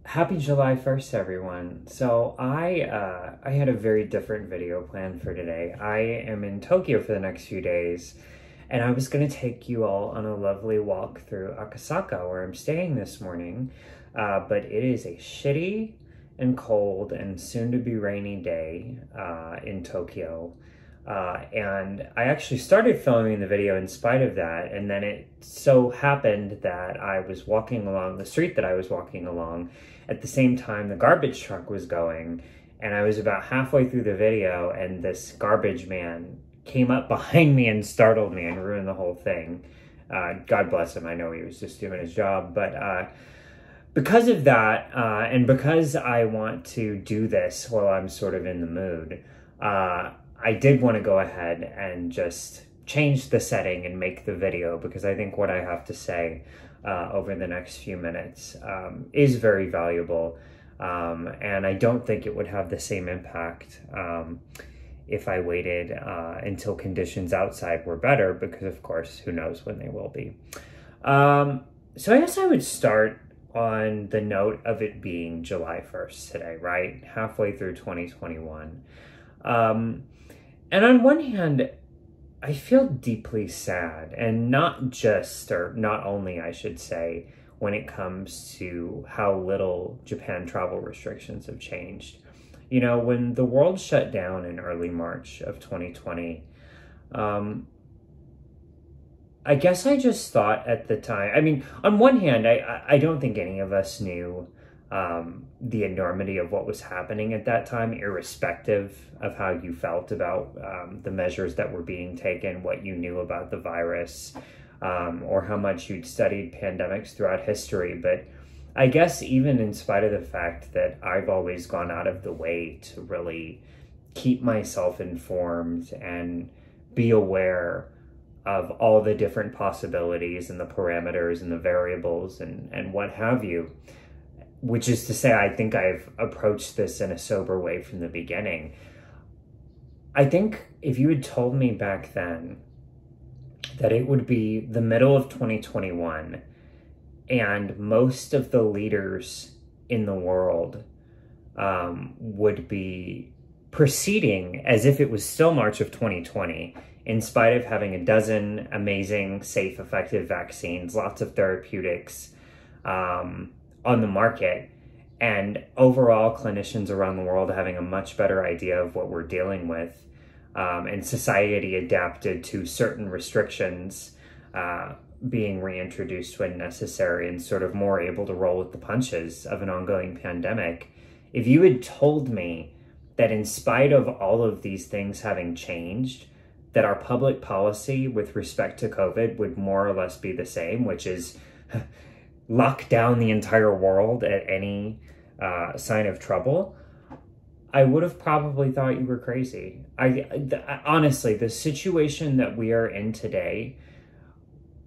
Happy July 1st, everyone. So I had a very different video planned for today. I am in Tokyo for the next few days, and I was going to take you all on a lovely walk through Akasaka, where I'm staying this morning. But it is a shitty and cold and soon-to-be rainy day in Tokyo. And I actually started filming the video in spite of that, and then it so happened that I was walking along the street that I was walking along at the same time the garbage truck was going, and I was about halfway through the video, and this garbage man came up behind me and startled me and ruined the whole thing. God bless him, I know he was just doing his job, but because of that, and because I want to do this while I'm sort of in the mood, I did want to go ahead and just change the setting and make the video, because I think what I have to say over the next few minutes is very valuable, and I don't think it would have the same impact if I waited until conditions outside were better, because of course, who knows when they will be. So I guess I would start on the note of it being July 1st today, right? Halfway through 2021. And on one hand, I feel deeply sad, and not just, or not only, I should say, when it comes to how little Japan travel restrictions have changed. You know, when the world shut down in early March of 2020, I guess I just thought at the time, I mean, on one hand, I don't think any of us knew the enormity of what was happening at that time, irrespective of how you felt about the measures that were being taken, what you knew about the virus, or how much you'd studied pandemics throughout history. But I guess even in spite of the fact that I've always gone out of the way to really keep myself informed and be aware of all the different possibilities and the parameters and the variables and what have you, which is to say, I think I've approached this in a sober way from the beginning. I think if you had told me back then that it would be the middle of 2021 and most of the leaders in the world would be proceeding as if it was still March of 2020, in spite of having a dozen amazing, safe, effective vaccines, lots of therapeutics, on the market, and overall clinicians around the world having a much better idea of what we're dealing with, and society adapted to certain restrictions being reintroduced when necessary, and sort of more able to roll with the punches of an ongoing pandemic. If you had told me that in spite of all of these things having changed, that our public policy with respect to COVID would more or less be the same, which is lock down the entire world at any sign of trouble, I would have probably thought you were crazy. Honestly, the situation that we are in today,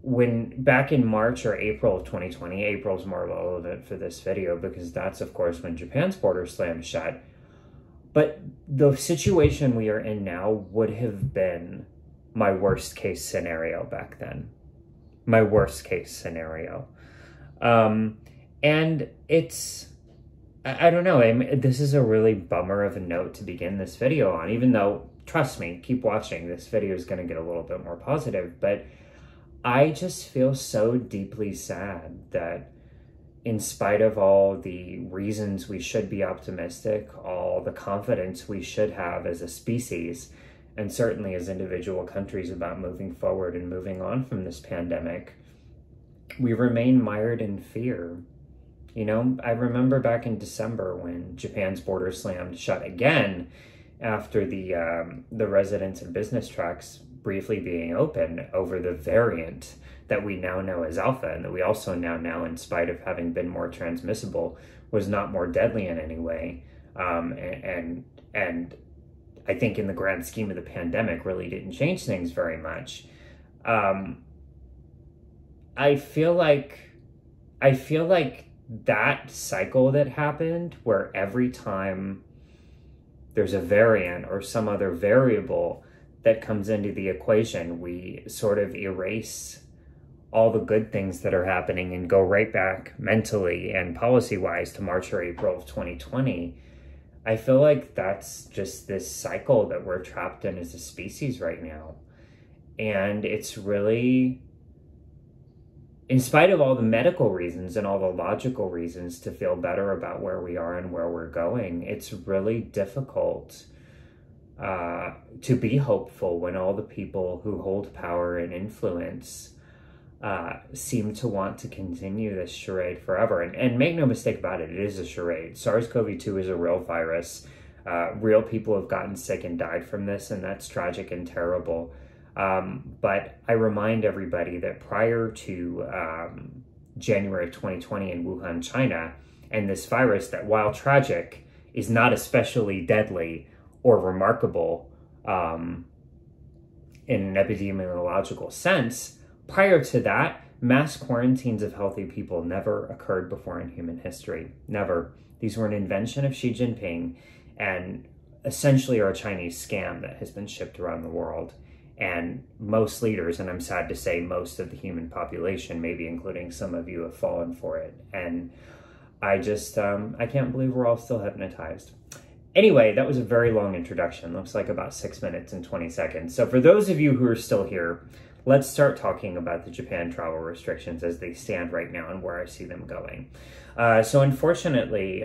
when back in March or April of 2020, April's more relevant for this video because that's of course when Japan's border slammed shut, but the situation we are in now would have been my worst case scenario back then. My worst case scenario. And it's, I don't know, this is a really bummer of a note to begin this video on, even though, trust me, keep watching, this video is going to get a little bit more positive, but I just feel so deeply sad that in spite of all the reasons we should be optimistic, all the confidence we should have as a species, and certainly as individual countries about moving forward and moving on from this pandemic, we remain mired in fear. You know, I remember back in December when Japan's border slammed shut again after the residence and business tracks briefly being open over the variant that we now know as Alpha, and that we also now know, in spite of having been more transmissible, was not more deadly in any way. And I think in the grand scheme of the pandemic really didn't change things very much. I feel like that cycle that happened, where every time there's a variant or some other variable that comes into the equation, we sort of erase all the good things that are happening and go right back mentally and policy-wise to March or April of 2020, I feel like that's just this cycle that we're trapped in as a species right now. And it's really, in spite of all the medical reasons and all the logical reasons to feel better about where we are and where we're going, it's really difficult to be hopeful when all the people who hold power and influence seem to want to continue this charade forever. And make no mistake about it, it is a charade. SARS-CoV-2 is a real virus. Real people have gotten sick and died from this, and that's tragic and terrible. But I remind everybody that prior to January of 2020 in Wuhan, China, and this virus that, while tragic, is not especially deadly or remarkable in an epidemiological sense, prior to that, mass quarantines of healthy people never occurred before in human history. Never. These were an invention of Xi Jinping and essentially are a Chinese scam that has been shipped around the world. And most leaders, and I'm sad to say most of the human population, maybe including some of you, have fallen for it. And I just, I can't believe we're all still hypnotized. Anyway, that was a very long introduction. Looks like about 6 minutes and 20 seconds. So for those of you who are still here, let's start talking about the Japan travel restrictions as they stand right now and where I see them going. So unfortunately,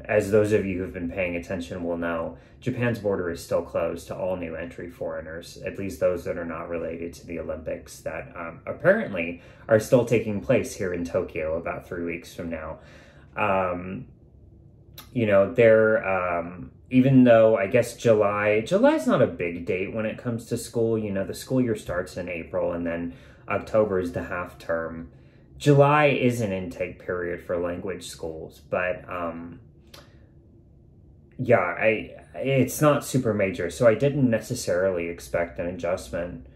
as those of you who've been paying attention will know, Japan's border is still closed to all new entry foreigners, at least those that are not related to the Olympics that apparently are still taking place here in Tokyo about 3 weeks from now. You know, even though I guess July's not a big date when it comes to school. You know, the school year starts in April and then October is the half term. July is an intake period for language schools, but yeah, it's not super major. So I didn't necessarily expect an adjustment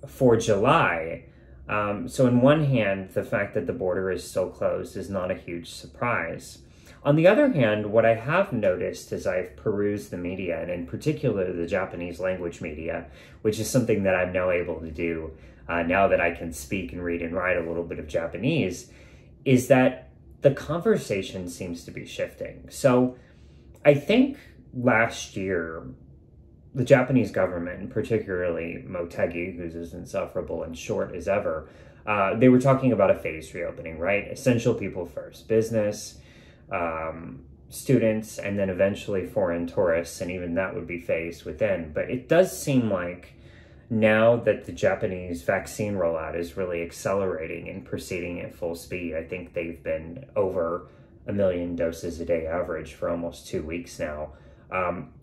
for July. So on one hand, the fact that the border is still closed is not a huge surprise. On the other hand, what I have noticed as I've perused the media, and in particular the Japanese language media, which is something that I'm now able to do now that I can speak and read and write a little bit of Japanese, is that the conversation seems to be shifting. So I think last year, the Japanese government, particularly Motegi, who's as insufferable and short as ever, they were talking about a phased reopening, right? Essential people first, business, students, and then eventually foreign tourists, and even that would be phased within. But it does seem like now that the Japanese vaccine rollout is really accelerating and proceeding at full speed, I think they've been over 1 million doses a day average for almost 2 weeks now.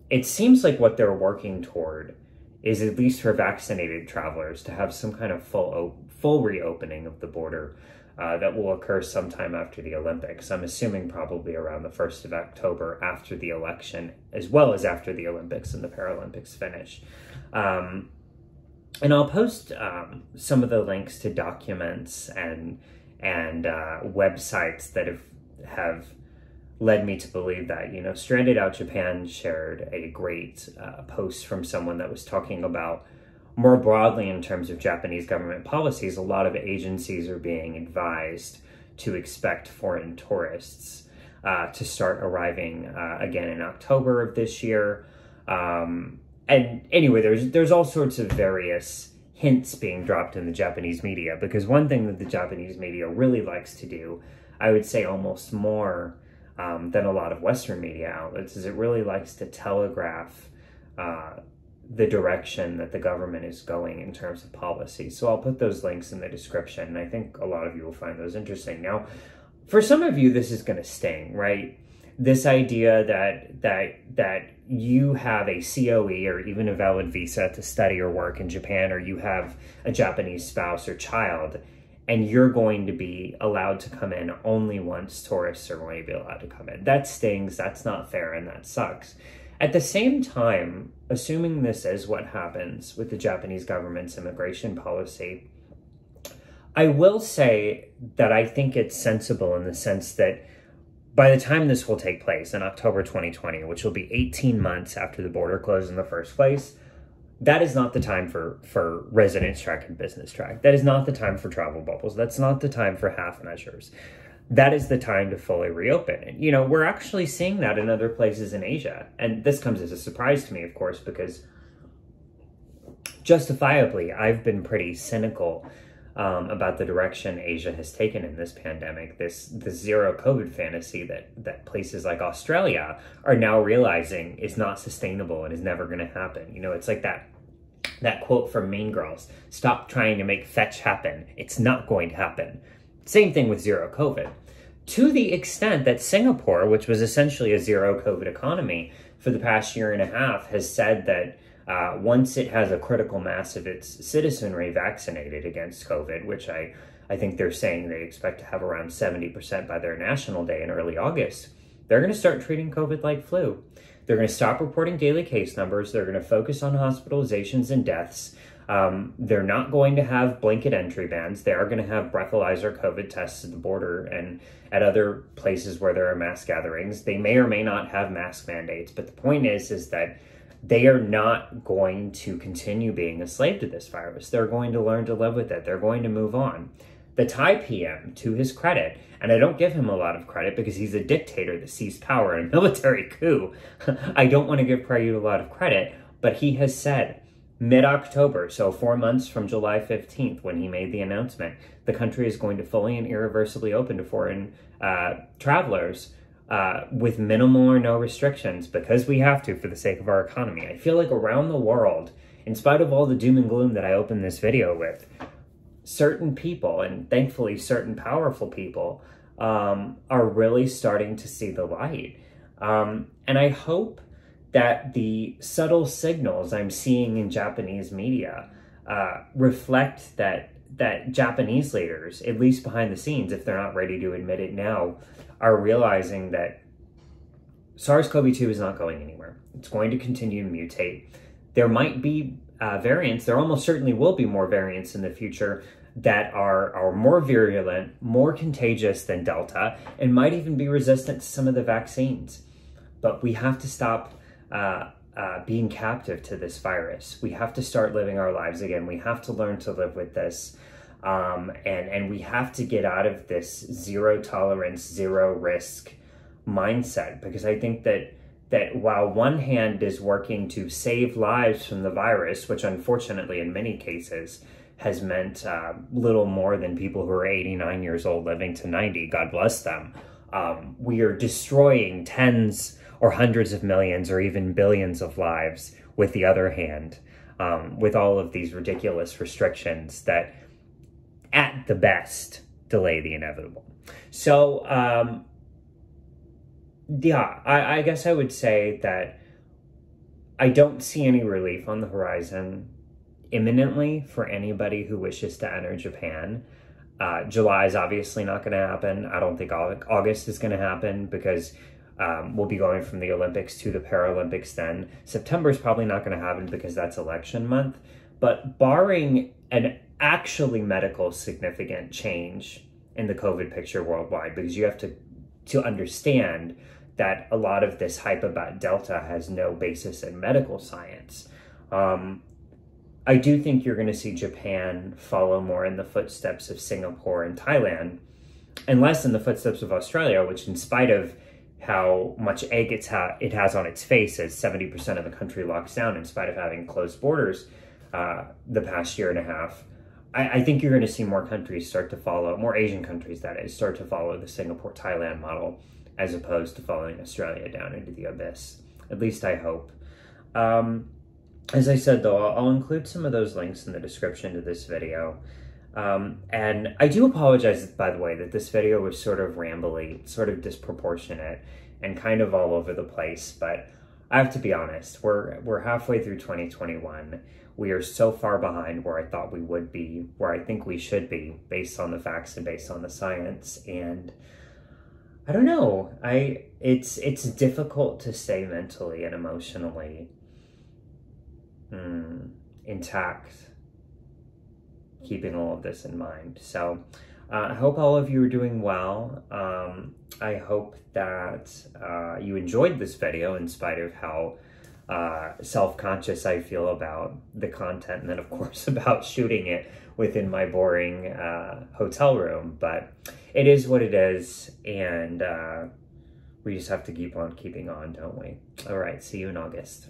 It seems like what they're working toward is, at least for vaccinated travelers, to have some kind of full reopening of the border that will occur sometime after the Olympics. I'm assuming probably around the 1st of October after the election, as well as after the Olympics and the Paralympics finish. And I'll post some of the links to documents and websites that have led me to believe that. You know, Stranded Out Japan shared a great post from someone that was talking about, more broadly in terms of Japanese government policies, a lot of agencies are being advised to expect foreign tourists to start arriving again in October of this year. And anyway, there's all sorts of various hints being dropped in the Japanese media, because one thing that the Japanese media really likes to do, I would say almost more than a lot of Western media outlets, is it really likes to telegraph the direction that the government is going in terms of policy. So I'll put those links in the description, and I think a lot of you will find those interesting. Now, for some of you, this is going to sting, right? This idea that you have a COE or even a valid visa to study or work in Japan, or you have a Japanese spouse or child, and you're going to be allowed to come in only once tourists are going to be allowed to come in. That stings, that's not fair, and that sucks. At the same time, assuming this is what happens with the Japanese government's immigration policy, I will say that I think it's sensible in the sense that by the time this will take place in October 2020, which will be 18 months after the border closed in the first place, that is not the time for residence track and business track. That is not the time for travel bubbles. That's not the time for half measures. That is the time to fully reopen. And, we're actually seeing that in other places in Asia. And this comes as a surprise to me, of course, because justifiably, I've been pretty cynical about the direction Asia has taken in this pandemic, this zero COVID fantasy that places like Australia are now realizing is not sustainable and is never going to happen. It's like that quote from Mean Girls: "Stop trying to make fetch happen. It's not going to happen." Same thing with zero COVID. To the extent that Singapore, which was essentially a zero COVID economy for the past year and a half, has said that once it has a critical mass of its citizenry vaccinated against COVID, which I think they're saying they expect to have around 70% by their National Day in early August, they're going to start treating COVID like flu. They're going to stop reporting daily case numbers. They're going to focus on hospitalizations and deaths. They're not going to have blanket entry bans. They are going to have breathalyzer COVID tests at the border and at other places where there are mass gatherings. They may or may not have mask mandates, but the point is that they are not going to continue being a slave to this virus. They're going to learn to live with it. They're going to move on. The Thai PM, to his credit, and I don't give him a lot of credit because he's a dictator that seized power in a military coup. I don't want to give Prayut a lot of credit, but he has said mid-October, so 4 months from July 15th, when he made the announcement, the country is going to fully and irreversibly open to foreign travelers with minimal or no restrictions, because we have to for the sake of our economy. I feel like around the world, in spite of all the doom and gloom that I opened this video with, certain people, and thankfully certain powerful people, are really starting to see the light. And I hope that the subtle signals I'm seeing in Japanese media reflect that Japanese leaders, at least behind the scenes, if they're not ready to admit it now, are realizing that SARS-CoV-2 is not going anywhere. It's going to continue to mutate. There might be variants, there almost certainly will be more variants in the future that are more virulent, more contagious than Delta, and might even be resistant to some of the vaccines. But we have to stop being captive to this virus. We have to start living our lives again. We have to learn to live with this. And we have to get out of this zero tolerance, zero risk mindset, because I think that while one hand is working to save lives from the virus, which unfortunately in many cases has meant little more than people who are 89 years old living to 90, God bless them, we are destroying tens or hundreds of millions or even billions of lives with the other hand, with all of these ridiculous restrictions that at the best delay the inevitable. So yeah, I guess I would say that I don't see any relief on the horizon imminently for anybody who wishes to enter Japan. July is obviously not going to happen. I don't think August is going to happen because we'll be going from the Olympics to the Paralympics then. September is probably not going to happen because that's election month. But barring an actually medical significant change in the COVID picture worldwide, because you have to understand that a lot of this hype about Delta has no basis in medical science. I do think you're going to see Japan follow more in the footsteps of Singapore and Thailand, and less in the footsteps of Australia, which, in spite of how much egg it has on its face as 70% of the country locks down, in spite of having closed borders the past year and a half, I think you're going to see more countries start to follow, more Asian countries that is, start to follow the Singapore-Thailand model, as opposed to following Australia down into the abyss. At least I hope. As I said, though, I'll include some of those links in the description to this video. And I do apologize, by the way, that this video was sort of rambly, sort of disproportionate, and kind of all over the place. But I have to be honest, we're halfway through 2021. We are so far behind where I thought we would be, where I think we should be, based on the facts and based on the science. And I don't know. It's difficult to stay mentally and emotionally intact, keeping all of this in mind. So I hope all of you are doing well. I hope that you enjoyed this video in spite of how self-conscious I feel about the content, and then of course about shooting it within my boring hotel room. But it is what it is, and we just have to keep on keeping on, don't we? All right, see you in August.